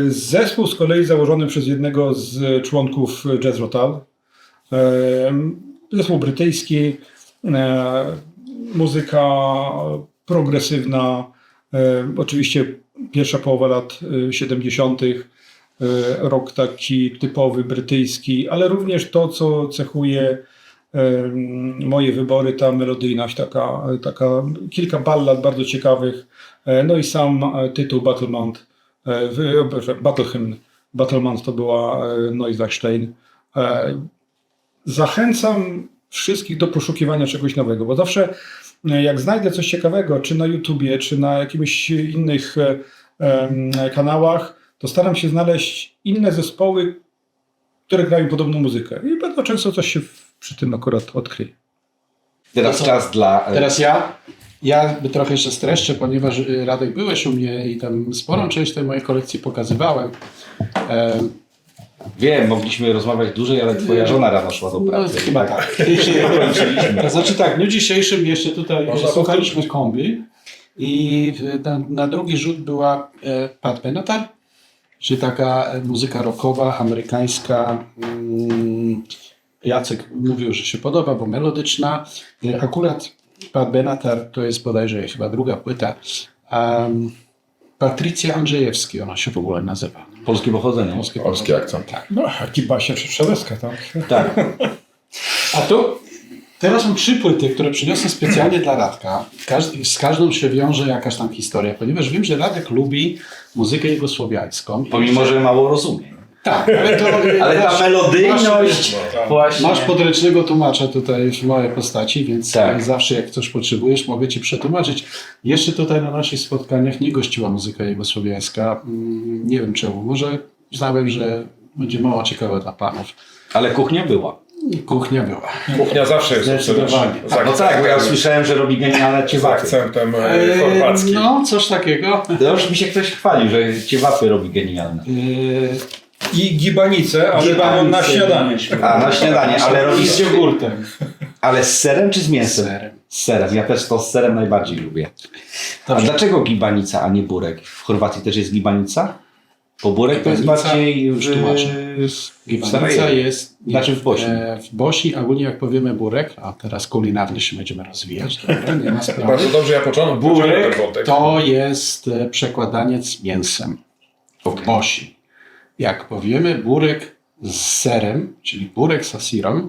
Zespół z kolei założony przez jednego z członków Jazz Rotal. Zespół brytyjski, muzyka progresywna, oczywiście pierwsza połowa lat 70., rok taki typowy brytyjski, ale również to, co cechuje moje wybory, ta melodyjność, taka kilka ballad bardzo ciekawych, no i sam tytuł Battlemount, Battle Hymn. Battlemount to była Neuschwanstein. Zachęcam wszystkich do poszukiwania czegoś nowego, bo zawsze jak znajdę coś ciekawego, czy na YouTubie, czy na jakichś innych kanałach, to staram się znaleźć inne zespoły, które grają podobną muzykę. I bardzo często coś się przy tym akurat odkryje. Teraz czas dla... Teraz ja by trochę jeszcze streszczę, ponieważ Radek byłeś u mnie i tam sporą część tej mojej kolekcji pokazywałem. Wiem, mogliśmy rozmawiać dłużej, ale twoja żona rano szła do pracy. No, chyba tak. To znaczy tak, w dniu dzisiejszym jeszcze tutaj słuchaliśmy kombi i na drugi rzut była Pat Benatar, czyli taka muzyka rockowa, amerykańska. Jacek mówił, że się podoba, bo melodyczna. Akurat Pat Benatar to jest bodajże chyba druga płyta. Patrycja Andrzejewski, ona się w ogóle nazywa. Polskie pochodzenie. Polski akcent. Tak. No, jaki Basia Trzeszewska, tak? Tak. A to teraz są 3 płyty, które przyniosłem specjalnie dla Radka. Z każdą się wiąże jakaś tam historia, ponieważ wiem, że Radek lubi muzykę jugosłowiańską. Pomimo, że mało rozumiem. Tak, ale to... Ale ta melodyjność właśnie... Masz podręcznego tłumacza tutaj w mojej postaci, więc Tak. zawsze jak coś potrzebujesz, mogę ci przetłumaczyć. Jeszcze tutaj na naszych spotkaniach nie gościła muzyka jugosłowiańska. Nie wiem czemu. Może znałem, że będzie mało ciekawe dla panów. Ale kuchnia była. Kuchnia była. Kuchnia zawsze jest Zdecydowanie. z No tak, bo ja słyszałem, że robi genialne z ciewapy. akcentem chorwackim. No, coś takiego. To już mi się ktoś chwalił, że ciewapy robi genialne. I gibanice, ale to na śniadanie. A, na śniadanie, ale robi z jogurtem. Ale z serem czy z mięsem? Z serem. Z serem. Ja też to z serem najbardziej lubię. A dlaczego gibanica, a nie burek? W Chorwacji też jest gibanica? Bo burek to jest Gibanica, bardziej już tłumaczę. Gibanica jest... nie, Znaczy w Bośni. W Bośni, ogólnie jak powiemy burek, a teraz kulinarnie się będziemy rozwijać, dobra, nie ma sprawy. Bardzo dobrze, ja pociągnę ten Burek wątek. to jest przekładanie z mięsem w Bośni. Jak powiemy burek z serem, czyli burek z sirem,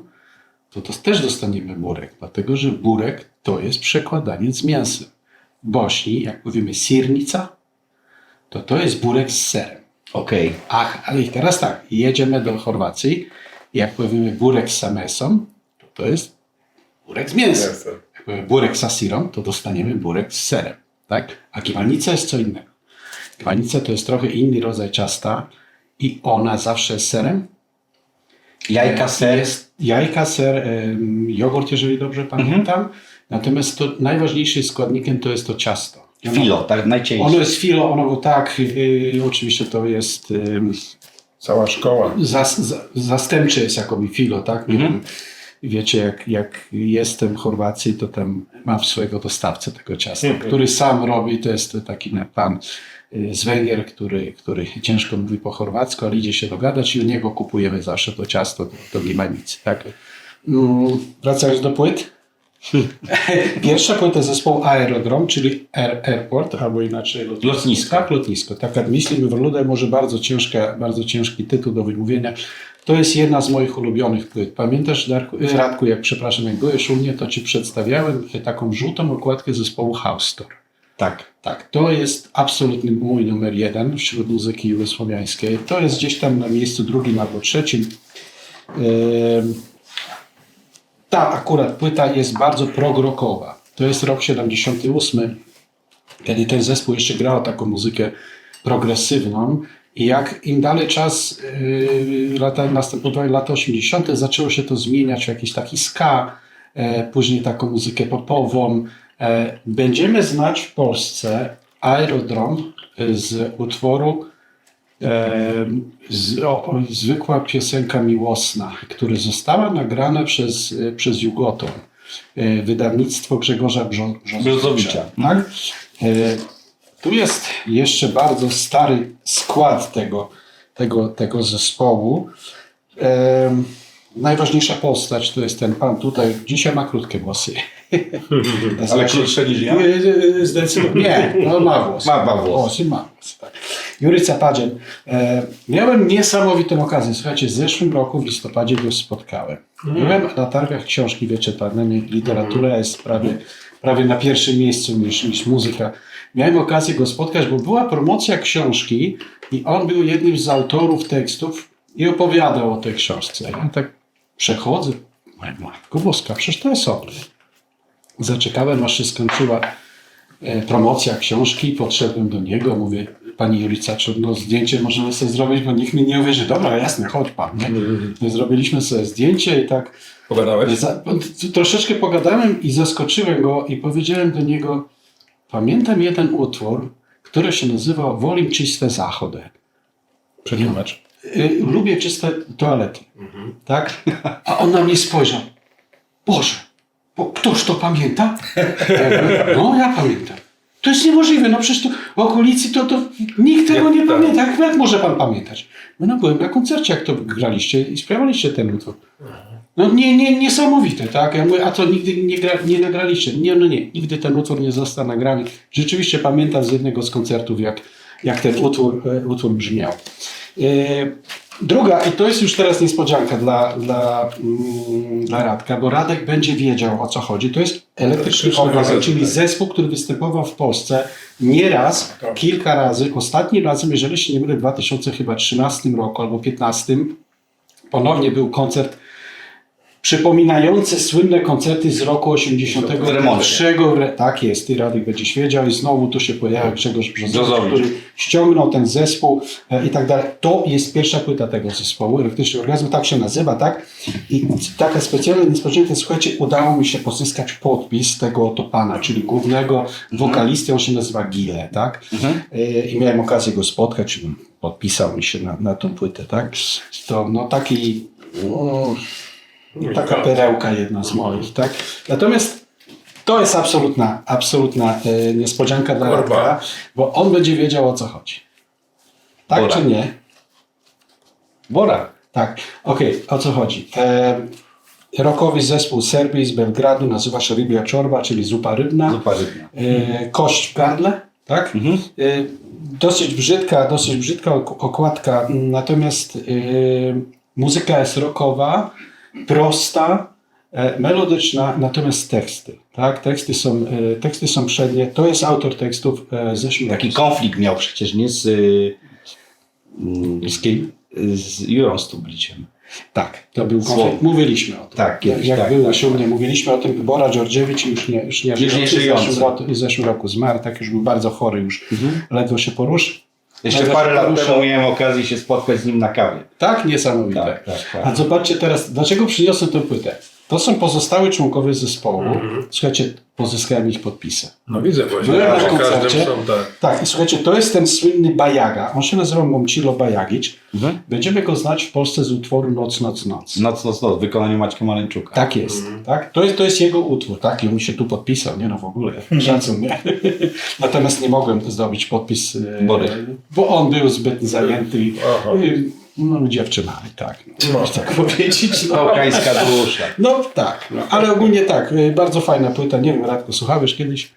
to też dostaniemy burek, dlatego że burek to jest przekładanie z mięsem. W Bośni, jak powiemy sirnica, to jest burek z serem. Okej. Ach, ale i teraz tak, jedziemy do Chorwacji, jak powiemy burek z samesą, to jest burek z mięsem. Jak powiemy burek z sirem, to dostaniemy burek z serem. Tak? A kiwanica jest co innego. Kiwanica to jest trochę inny rodzaj ciasta i ona zawsze jest serem. Jajka, ser. Jest jajka, ser, jogurt, jeżeli dobrze pamiętam. Natomiast to najważniejszym składnikiem to jest to ciasto. Filo, tak najcieńsze. Ono jest filo, ono tak, oczywiście to jest Cała szkoła. zastępcze jest jakoby filo, tak? Nie wiem, wiecie, jak jestem w Chorwacji, to tam mam swojego dostawcę tego ciasta, który sam robi, to jest taki pan z Węgier, który ciężko mówi po chorwacku, ale idzie się dogadać i u niego kupujemy zawsze to ciasto do gimanicy, tak? Wracając do płyt. Pierwsza płyta zespołu Aerodrom, czyli airport, albo inaczej Lotnisko. Tak, lotnisko. Tak, myślimy w Ludę, może bardzo ciężki tytuł do wymówienia. To jest jedna z moich ulubionych płyt. Pamiętasz, Radku, jak byłeś u mnie, to ci przedstawiałem taką żółtą okładkę zespołu House Store. Tak, to jest absolutny mój numer 1 wśród muzyki jugosłowiańskiej. To jest gdzieś tam na miejscu drugim albo trzecim. Ta akurat płyta jest bardzo prog-rockowa. To jest rok 78, kiedy ten zespół jeszcze grał taką muzykę progresywną i jak im dalej czas, następowały lata 80., zaczęło się to zmieniać w jakiś taki ska, później taką muzykę popową. Będziemy znać w Polsce Aerodrom z utworu zwykła piosenka miłosna, która została nagrana przez Jugoton, wydawnictwo Grzegorza Brzozowicza. Tak? Tu jest jeszcze bardzo stary skład tego zespołu. Najważniejsza postać to jest ten pan tutaj, dzisiaj ma krótkie włosy. Ale krótsze niż ja? Zdecydowanie. Nie, no ma włosy. Ma włosy. Ma włosy, tak. Juryca Padzien. Miałem niesamowitą okazję. Słuchajcie, w zeszłym roku w listopadzie go spotkałem. Byłem na targach książki wieczornej. Literatura jest prawie na pierwszym miejscu niż muzyka. Miałem okazję go spotkać, bo była promocja książki i on był jednym z autorów tekstów i opowiadał o tej książce. Ja tak przechodzę. Matko Boska, przecież to jest on. Zaczekałem, aż się skończyła promocja książki, podszedłem do niego, mówię, pani Julica, czy zdjęcie możemy sobie zrobić, bo nikt mi nie uwierzy. Dobra, jasne, chodź pan. Nie? My zrobiliśmy sobie zdjęcie i tak... Pogadałeś? Troszeczkę pogadałem i zaskoczyłem go i powiedziałem do niego, pamiętam jeden utwór, który się nazywa Wolim czyste zachody. Przetłumacz. Lubię czyste toalety. Tak? A on na mnie spojrzał. Boże, bo ktoś to pamięta? Ja mówię, no ja pamiętam. To jest niemożliwe, no przecież tu w okolicy to nikt tego nie pamięta. Jak może pan pamiętać? No byłem na koncercie, jak to graliście i śpiewaliście ten utwór. No niesamowite, tak? Ja mówię, a to nigdy nie nagraliście? Nie, nigdy ten utwór nie został nagrany. Rzeczywiście pamiętam z jednego z koncertów, jak ten utwór brzmiał. Druga, i to jest już teraz niespodzianka dla Radka, bo Radek będzie wiedział, o co chodzi. To jest Elektryczny Organ, czyli zespół, który występował w Polsce nieraz, kilka razy. Ostatnim razem, jeżeli się nie mylę, w 2013 roku albo 2015 ponownie był koncert przypominający słynne koncerty z roku 81. Tak jest, i Radek będziesz wiedział, i znowu tu się pojawia Grzegorz Brzozowicz, który ściągnął ten zespół i tak dalej. To jest pierwsza płyta tego zespołu, Elektryczny Orgazm, tak się nazywa, tak? I taka specjalna niespodzianka, słuchajcie, udało mi się pozyskać podpis tego oto pana, czyli głównego wokalisty, on się nazywa Gile, tak? I miałem okazję go spotkać, podpisał mi się na tą płytę, tak? To no taki... Taka perełka jedna z moich, tak? Natomiast to jest absolutna niespodzianka dla Radka, bo on będzie wiedział, o co chodzi. Tak Bora. czy nie? Bora. Tak. Okej, o co chodzi? Rockowy zespół Serbii z Belgradu nazywa się Rybia Czorba, czyli zupa rybna. Zupa rybna. Kość w gardle, tak? Dosyć brzydka okładka, natomiast muzyka jest rockowa, prosta, melodyczna, natomiast teksty, tak? Teksty są przednie. To jest autor tekstów z zeszłego Taki konflikt miał przecież, nie? Z kim? Z Jurą Stubliciem. Tak, to był konflikt. Mówiliśmy o tym. Tak, kiedyś, jak tak, byłeś u mnie, mówiliśmy o tym. Bora Dżordziewicz już nie żyjący. w zeszłym roku zmarł, tak już był bardzo chory, już ledwo się poruszy. Jeszcze parę lat temu miałem okazję się spotkać z nim na kawie. Tak, niesamowite. Tak. A zobaczcie teraz, dlaczego przyniosłem tę płytę. To są pozostałe członkowie zespołu. Słuchajcie, pozyskałem ich podpisy. No widzę właśnie. Byłem na że każdym koncercie. są, tak. Tak, i słuchajcie, to jest ten słynny Bajaga. On się nazywa Momcilo Bajagic. Będziemy go znać w Polsce z utworu Noc, Noc, Noc. Noc w wykonaniu Maćka Maleńczuka. Tak jest. Tak? To jest jego utwór, tak? I on mi się tu podpisał, nie no w ogóle. Szacun, nie? Natomiast nie mogłem zdobyć podpis, Bory. bo on był zbyt zajęty. No dziewczynami, tak. No, można tak powiedzieć. Bałkańska dusza. No tak, ale ogólnie tak. Bardzo fajna płyta. Nie wiem, Radku, słuchałeś kiedyś?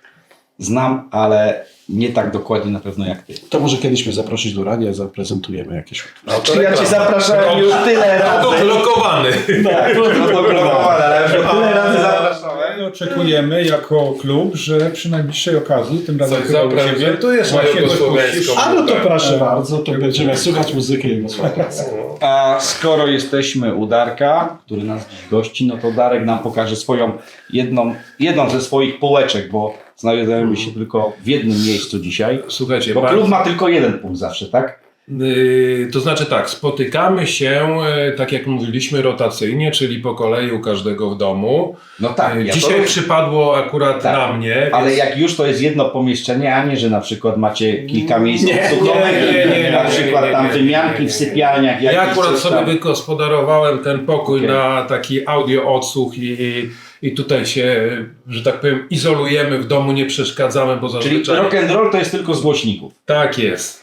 Znam, ale nie tak dokładnie na pewno jak ty. To może kiedyś mnie zaprosić do radia, zaprezentujemy jakieś. Czy ja cię zapraszałem już tyle razy. Blokowany. Tak, ale tyle razy zapraszałem. Oczekujemy jako klub, że przy najbliższej okazji, tym razem Coś chyba u ciebie, zaprezentujesz właśnie moją coś słowiańską. puścisz. A no to proszę bardzo, to będziemy słuchać muzyki jugosławskiej. A skoro jesteśmy u Darka, który nas dziś gości, no to Darek nam pokaże swoją jedną ze swoich półeczek, bo znajdujemy się tylko w jednym miejscu dzisiaj. Słuchajcie, Bo klub ma tylko jeden punkt zawsze, tak? To znaczy tak, spotykamy się, tak jak mówiliśmy, rotacyjnie, czyli po kolei u każdego w domu. No tak. Ja Dzisiaj to... przypadło akurat Tak. na mnie. Ale więc... jak już to jest jedno pomieszczenie, a nie, że na przykład macie kilka miejsc nie, obsługowych, na przykład tam nie. wymianki w sypialniach. Ja jakieś akurat coś sobie tam. wygospodarowałem ten pokój na taki audio odsłuch i tutaj się, że tak powiem, izolujemy w domu, nie przeszkadzamy, bo Czyli zazwyczaj... rock and roll to jest tylko z głośników. Tak jest.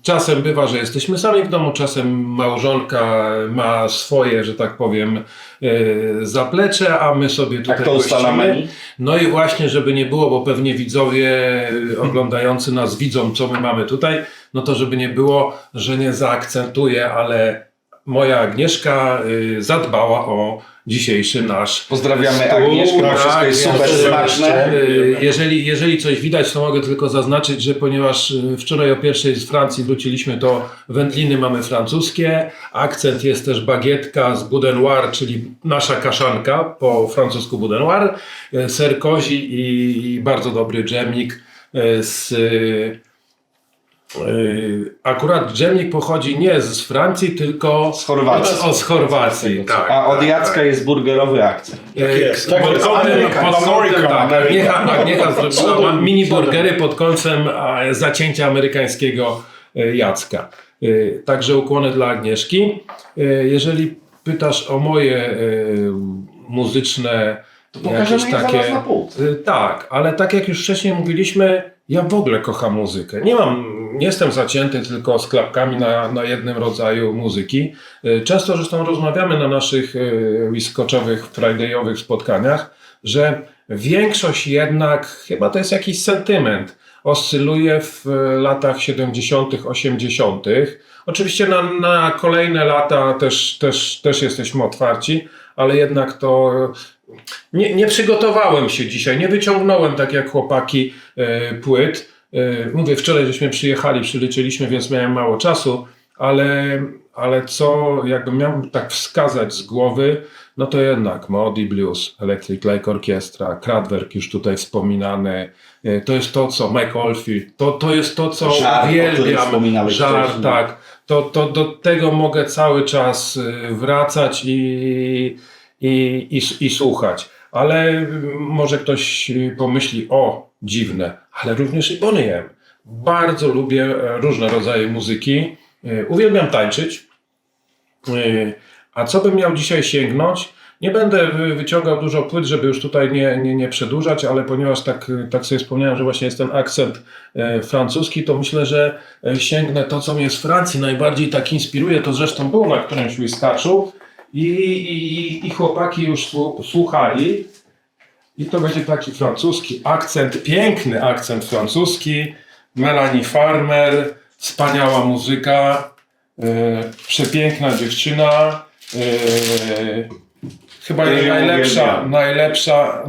Czasem bywa, że jesteśmy sami w domu, czasem małżonka ma swoje, że tak powiem, zaplecze, a my sobie tutaj Jak to ustalamy? gościmy. No i właśnie, żeby nie było, bo pewnie widzowie oglądający nas widzą, co my mamy tutaj, no to żeby nie było, że nie zaakcentuję, ale moja Agnieszka zadbała o dzisiejszy nasz Pozdrawiamy stół. Agnieszkę, wszystko jest super smaczne. Jeżeli coś widać, to mogę tylko zaznaczyć, że ponieważ wczoraj o 1:00 z Francji wróciliśmy, to wędliny mamy francuskie, akcent jest też bagietka z boudin noir, czyli nasza kaszanka, po francusku boudin noir, ser kozi i bardzo dobry dżemik z... Akurat dżemik pochodzi nie z Francji, tylko Z Chorwacji. z Chorwacji. Tak, A od tak, Jacka jest burgerowy akcent. jest. Pod Tak, kątem, Ameryka. tak, Agniecha zrobiła mini burgery pod kątem zacięcia amerykańskiego Jacka. Także ukłony dla Agnieszki. Jeżeli pytasz o moje muzyczne pokażemy je zaraz na półce. tak, ale tak jak już wcześniej mówiliśmy, ja w ogóle kocham muzykę. Nie jestem zacięty tylko z klapkami na jednym rodzaju muzyki. Często zresztą rozmawiamy na naszych whiskoczowych, fridayowych spotkaniach, że większość jednak, chyba to jest jakiś sentyment, oscyluje w latach 70., 80. Oczywiście na kolejne lata też jesteśmy otwarci, ale jednak to nie przygotowałem się dzisiaj, nie wyciągnąłem tak jak chłopaki płyt. Mówię, wczoraj żeśmy przyjechali, przyliczyliśmy, więc miałem mało czasu, ale co jakbym miał tak wskazać z głowy, no to jednak Moody Blues, Electric Light Orchestra, Kraftwerk już tutaj wspominany, to jest to, co Mike Oldfield, to jest to, co Żar, o którym uwielbiam, wspominałeś Żar, wcześniej. tak, to do tego mogę cały czas wracać i słuchać. Ale może ktoś pomyśli, o, dziwne, ale również i Boney M. Bardzo lubię różne rodzaje muzyki. Uwielbiam tańczyć. A co bym miał dzisiaj sięgnąć? Nie będę wyciągał dużo płyt, żeby już tutaj nie przedłużać, ale ponieważ tak sobie wspomniałem, że właśnie jest ten akcent francuski, to myślę, że sięgnę to, co mnie z Francji najbardziej tak inspiruje. To zresztą było na którymś whiskaczu i chłopaki już słuchali. I to będzie taki francuski akcent, piękny akcent francuski. Melanie Farmer, wspaniała muzyka, przepiękna dziewczyna, chyba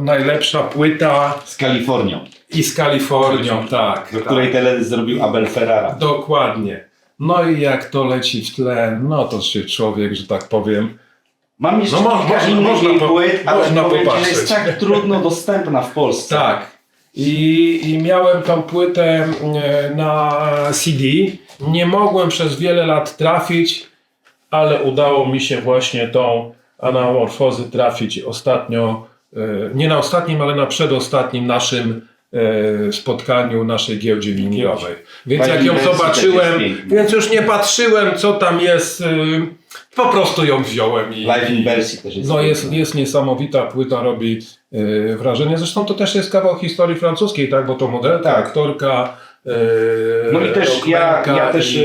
najlepsza płyta Z Kalifornią, i z Kalifornią, tak. do której teledysk zrobił Abel Ferrara. Dokładnie. No i jak to leci w tle, no to się człowiek, że tak powiem, Mam jeszcze kilka innych jej płyt, ale powiem ci, że jest tak trudno dostępna w Polsce. tak. I miałem tą płytę na CD. Nie mogłem przez wiele lat trafić, ale udało mi się właśnie tą Anamorfozy trafić ostatnio, nie na ostatnim, ale na przedostatnim naszym spotkaniu naszej giełdzie winylowej. Więc Live jak ją in Bercy zobaczyłem, też jest piękny. więc już nie patrzyłem, co tam jest, po prostu ją wziąłem. Live in Bercy też jest. No piękny. jest niesamowita, płyta robi wrażenie. Zresztą to też jest kawał historii francuskiej, tak? Bo to modelka, Tak. aktorka, No i też ja rockmanka też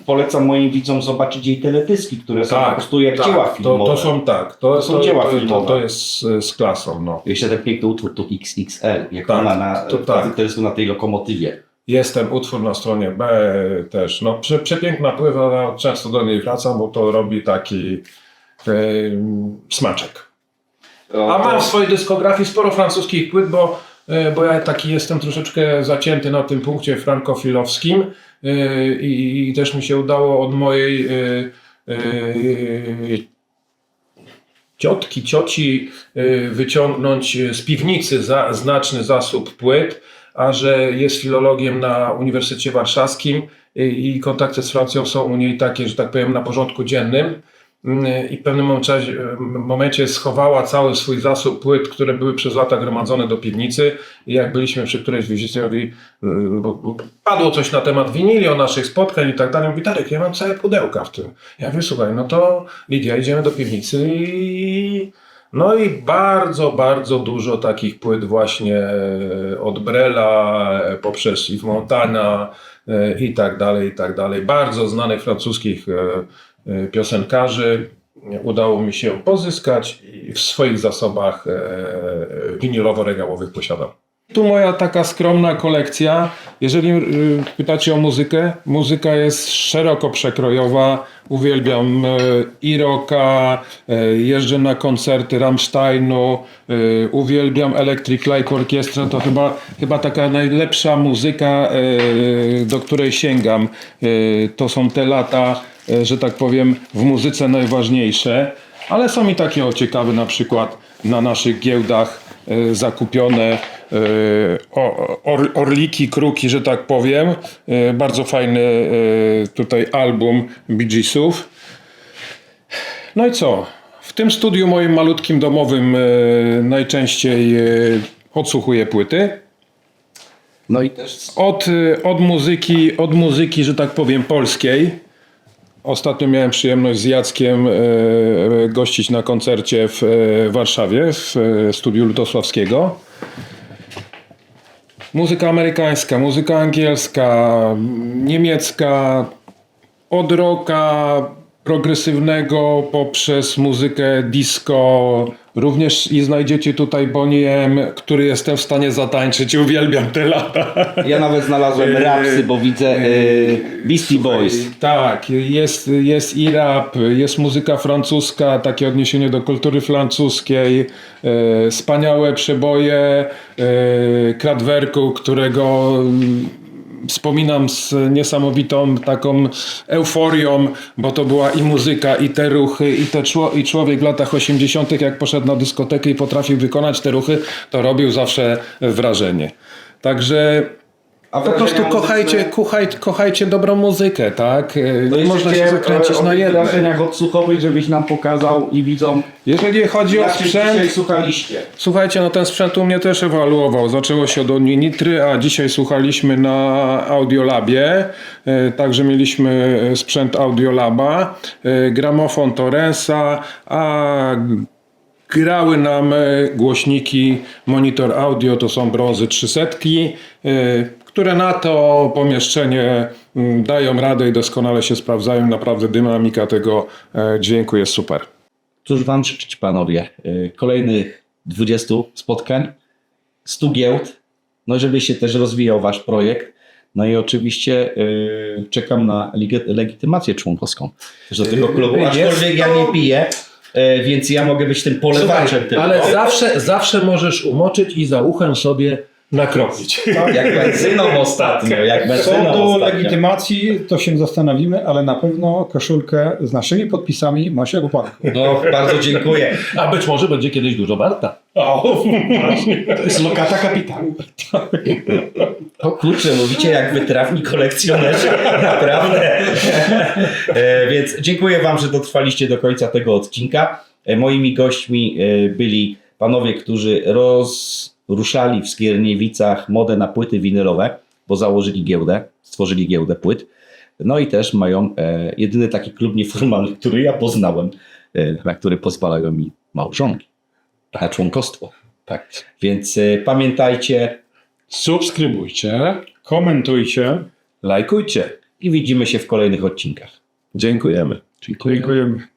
polecam moim widzom zobaczyć jej teledyski, które są po prostu jak dzieła filmowe. To są tak. To są dzieła filmowe. To jest z klasą. No. Jeszcze ten piękny utwór to XXL, jak Tak, ona to tak. teledysku na tej lokomotywie. Jest ten utwór na stronie B też. No, przepiękna pływa, często do niej wracam, bo to robi taki smaczek. A mam w swojej dyskografii sporo francuskich płyt, bo ja taki jestem troszeczkę zacięty na tym punkcie frankofilowskim i też mi się udało od mojej cioci wyciągnąć z piwnicy znaczny zasób płyt, a że jest filologiem na Uniwersytecie Warszawskim i kontakty z Francją są u niej takie, że tak powiem, na porządku dziennym. I w pewnym momencie schowała cały swój zasób płyt, które były przez lata gromadzone do piwnicy. I jak byliśmy przy którejś wizycie, bo padło coś na temat winili, o naszych spotkań i tak dalej. Mówi, Darek, ja mam całe pudełka w tym. Ja mówię, słuchaj, no to Lidia, idziemy do piwnicy no i bardzo, bardzo dużo takich płyt właśnie od Brela poprzez Yves Montana i tak dalej. Bardzo znanych francuskich piosenkarzy udało mi się pozyskać i w swoich zasobach winylowo-regałowych posiadam. Tu moja taka skromna kolekcja. Jeżeli pytacie o muzykę, muzyka jest szeroko przekrojowa. Uwielbiam i rocka, jeżdżę na koncerty Rammsteinu, uwielbiam Electric Light Orchestra. To chyba taka najlepsza muzyka, do której sięgam. To są te lata, że tak powiem, w muzyce najważniejsze. Ale są i takie ciekawe, na przykład na naszych giełdach zakupione orliki, kruki, że tak powiem. Bardzo fajny tutaj album Bee Geesów. No i co? W tym studiu moim malutkim domowym najczęściej odsłuchuję płyty. No i też Od muzyki, że tak powiem, polskiej. Ostatnio miałem przyjemność z Jackiem gościć na koncercie w Warszawie, w studiu Lutosławskiego. Muzyka amerykańska, muzyka angielska, niemiecka, od rocka progresywnego poprzez muzykę disco, Również i znajdziecie tutaj Bonnie M, który jestem w stanie zatańczyć. Uwielbiam te lata. Ja nawet znalazłem rapsy, bo widzę Beastie Boys. Tak, jest i rap, jest muzyka francuska, takie odniesienie do kultury francuskiej, wspaniałe przeboje Kraftwerku, którego wspominam z niesamowitą taką euforią, bo to była i muzyka, i te ruchy, i człowiek w latach 80., jak poszedł na dyskotekę i potrafił wykonać te ruchy, to robił zawsze wrażenie. Także po prostu kochajcie dobrą muzykę, tak? Nie można się zakręcić na jedno. wrażeniach odsłuchowych, żebyś nam pokazał i widzom, Jeżeli chodzi o jak się sprzęt, dzisiaj słuchaliście. słuchajcie, no ten sprzęt u mnie też ewoluował. Zaczęło się od Nitry, a dzisiaj słuchaliśmy na Audiolabie. Także mieliśmy sprzęt Audiolaba, gramofon Torensa, a grały nam głośniki Monitor Audio, to są brązy 300, które na to pomieszczenie dają radę i doskonale się sprawdzają. Naprawdę dynamika tego dźwięku jest super. Cóż wam życzyć, panowie? Kolejnych 20 spotkań, 100 giełd, no żeby się też rozwijał wasz projekt. No i oczywiście czekam na legitymację członkowską też do tego klubu, aczkolwiek ja nie piję, więc ja mogę być tym polewaczem tylko. Ale zawsze możesz umoczyć i za uchem sobie nakropić. Jak benzyną ostatnio, Co do legitymacji, to się zastanowimy, ale na pewno koszulkę z naszymi podpisami masz jak upadku. No, bardzo dziękuję. A być może będzie kiedyś dużo warta. To jest lokata kapitału. O kurczę, mówicie jak wytrawni kolekcjonerzy, naprawdę. Więc dziękuję wam, że dotrwaliście do końca tego odcinka. Moimi gośćmi byli panowie, którzy ruszali w Skierniewicach modę na płyty winylowe, bo założyli giełdę, stworzyli giełdę płyt. No i też mają jedyny taki klub nieformalny, który ja poznałem, na który pozwalają mi małżonki na członkostwo. Tak. Więc pamiętajcie Subskrybujcie. Komentujcie. Lajkujcie. i widzimy się w kolejnych odcinkach. Dziękujemy. Dziękuję. Dziękujemy.